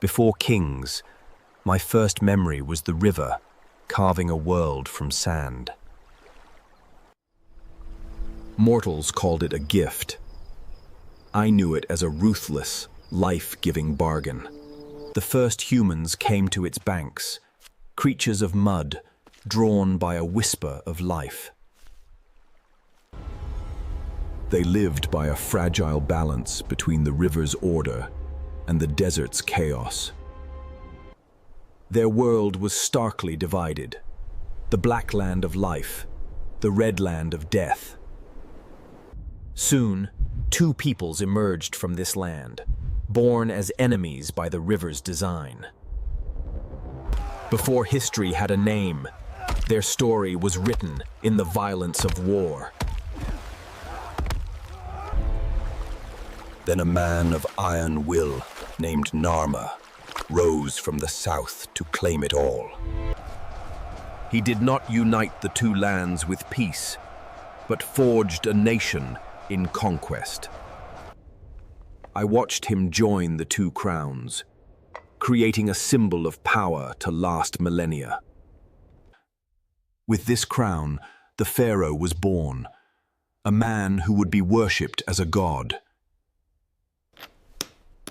Before kings, my first memory was the river carving a world from sand. Mortals called it a gift. I knew it as a ruthless, life-giving bargain. The first humans came to its banks, creatures of mud, drawn by a whisper of life. They lived by a fragile balance between the river's order and the desert's chaos. Their world was starkly divided: the black land of life, the red land of death. Soon, two peoples emerged from this land, born as enemies by the river's design. Before history had a name, their story was written in the violence of war. Then a man of iron will, named Narma, rose from the south to claim it all. He did not unite the two lands with peace, but forged a nation in conquest. I watched him join the two crowns, creating a symbol of power to last millennia. With this crown, the pharaoh was born, a man who would be worshipped as a god.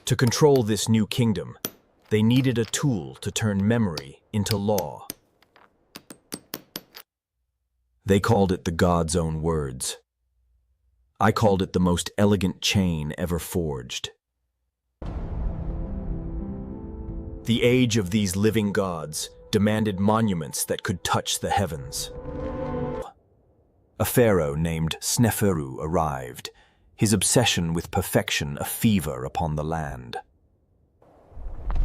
To control this new kingdom, they needed a tool to turn memory into law. They called it the god's own words. I called it the most elegant chain ever forged. The age of these living gods demanded monuments that could touch the heavens. A pharaoh named Sneferu arrived, his obsession with perfection a fever upon the land.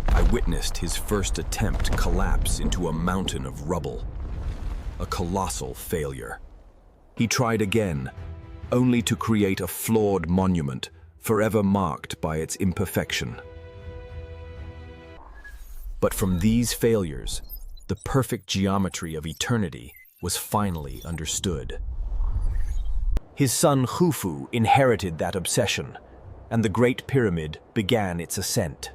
I witnessed his first attempt collapse into a mountain of rubble, a colossal failure. He tried again, only to create a flawed monument forever marked by its imperfection. But from these failures, the perfect geometry of eternity was finally understood. His son Khufu inherited that obsession, and the Great Pyramid began its ascent.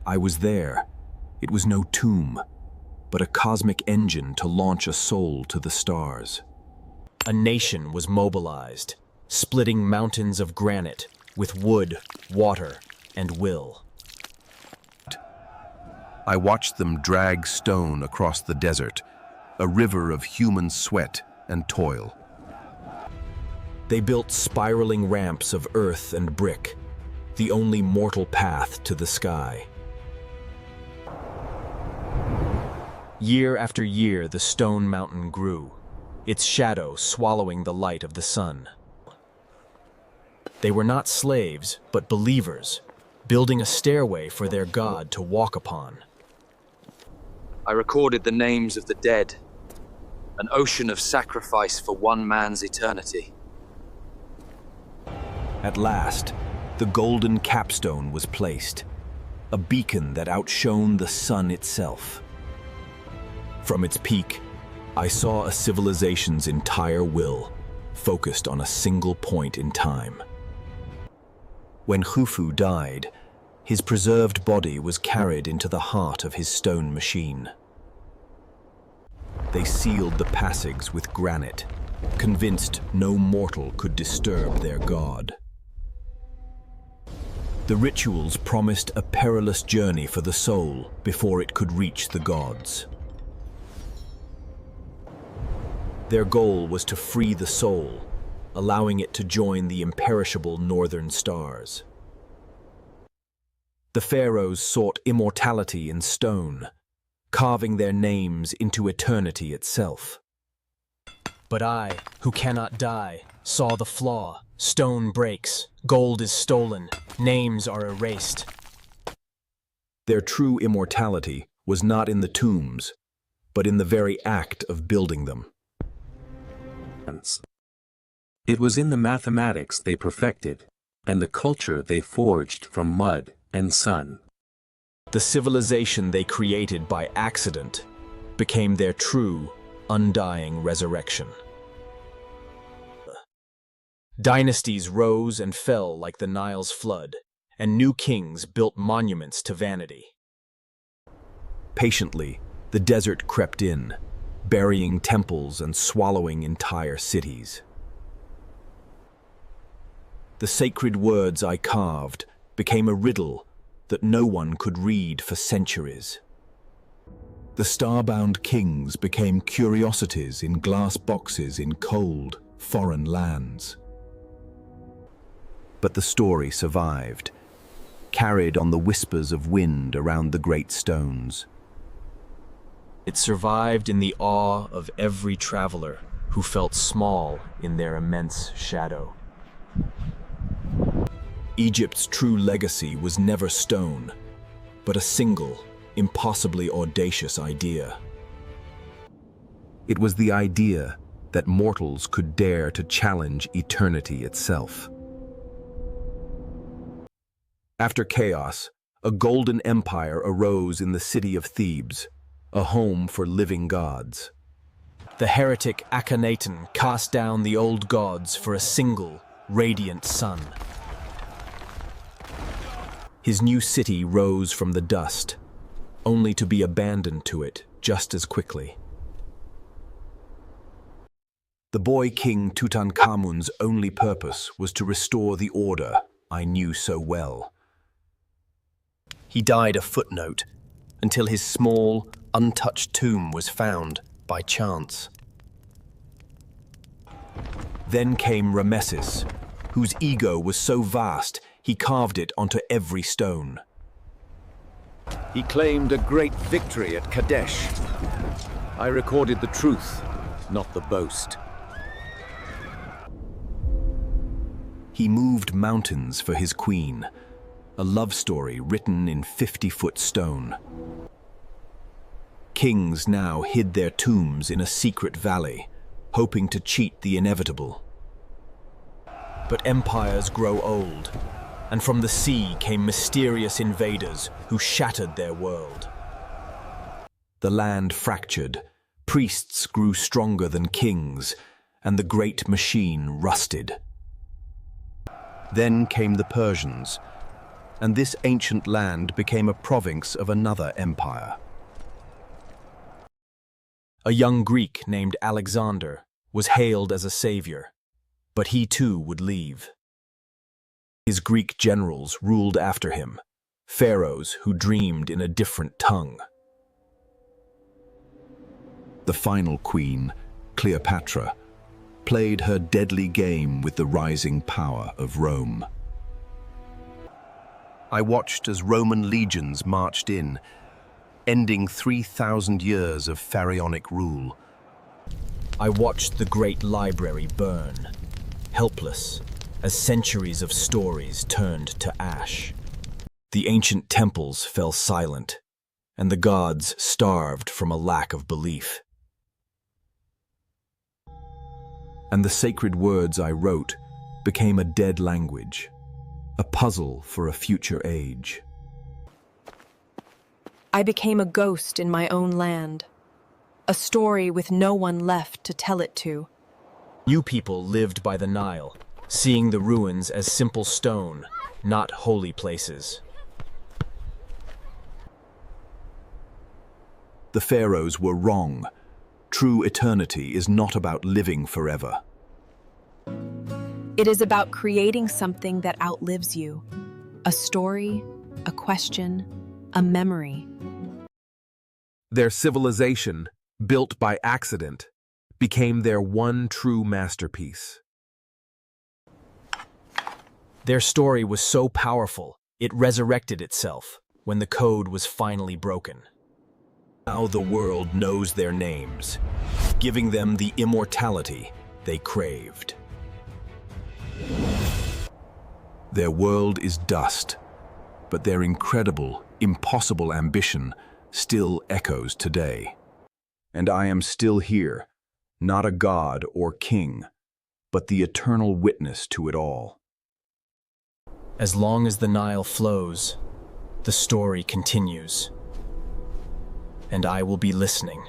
I was there. It was no tomb, but a cosmic engine to launch a soul to the stars. A nation was mobilized, splitting mountains of granite with wood, water, and will. I watched them drag stone across the desert, a river of human sweat and toil. They built spiraling ramps of earth and brick, the only mortal path to the sky. Year after year, the stone mountain grew, its shadow swallowing the light of the sun. They were not slaves, but believers, building a stairway for their god to walk upon. I recorded the names of the dead, an ocean of sacrifice for one man's eternity. At last, the golden capstone was placed, a beacon that outshone the sun itself. From its peak, I saw a civilization's entire will, focused on a single point in time. When Khufu died, his preserved body was carried into the heart of his stone machine. They sealed the passages with granite, convinced no mortal could disturb their god. The rituals promised a perilous journey for the soul before it could reach the gods. Their goal was to free the soul, allowing it to join the imperishable northern stars. The pharaohs sought immortality in stone, carving their names into eternity itself. But I, who cannot die, saw the flaw. Stone breaks, gold is stolen, names are erased. Their true immortality was not in the tombs, but in the very act of building them. It was in the mathematics they perfected, and the culture they forged from mud and sun. The civilization they created by accident became their true, undying resurrection. Dynasties rose and fell like the Nile's flood, and new kings built monuments to vanity. Patiently, the desert crept in, burying temples and swallowing entire cities. The sacred words I carved became a riddle that no one could read for centuries. The starbound kings became curiosities in glass boxes in cold, foreign lands. But the story survived, carried on the whispers of wind around the great stones. It survived in the awe of every traveler who felt small in their immense shadow. Egypt's true legacy was never stone, but a single, impossibly audacious idea. It was the idea that mortals could dare to challenge eternity itself. After chaos, a golden empire arose in the city of Thebes, a home for living gods. The heretic Akhenaten cast down the old gods for a single, radiant sun. His new city rose from the dust, only to be abandoned to it just as quickly. The boy king Tutankhamun's only purpose was to restore the order I knew so well. He died a footnote until his small, untouched tomb was found by chance. Then came Ramesses, whose ego was so vast he carved it onto every stone. He claimed a great victory at Kadesh. I recorded the truth, not the boast. He moved mountains for his queen, a love story written in 50-foot stone. Kings now hid their tombs in a secret valley, hoping to cheat the inevitable. But empires grow old, and from the sea came mysterious invaders who shattered their world. The land fractured, priests grew stronger than kings, and the great machine rusted. Then came the Persians, and this ancient land became a province of another empire. A young Greek named Alexander was hailed as a savior, but he too would leave. His Greek generals ruled after him, pharaohs who dreamed in a different tongue. The final queen, Cleopatra, played her deadly game with the rising power of Rome. I watched as Roman legions marched in, ending 3,000 years of pharaonic rule. I watched the great library burn, helpless, as centuries of stories turned to ash. The ancient temples fell silent, and the gods starved from a lack of belief. And the sacred words I wrote became a dead language, a puzzle for a future age. I became a ghost in my own land, a story with no one left to tell it to. You people lived by the Nile, seeing the ruins as simple stone, not holy places. The pharaohs were wrong. True eternity is not about living forever. It is about creating something that outlives you. A story, a question, a memory. Their civilization, built by accident, became their one true masterpiece. Their story was so powerful, it resurrected itself when the code was finally broken. Now the world knows their names, giving them the immortality they craved. Their world is dust, but their incredible, impossible ambition still echoes today. And I am still here, not a god or king, but the eternal witness to it all. As long as the Nile flows, the story continues. And I will be listening.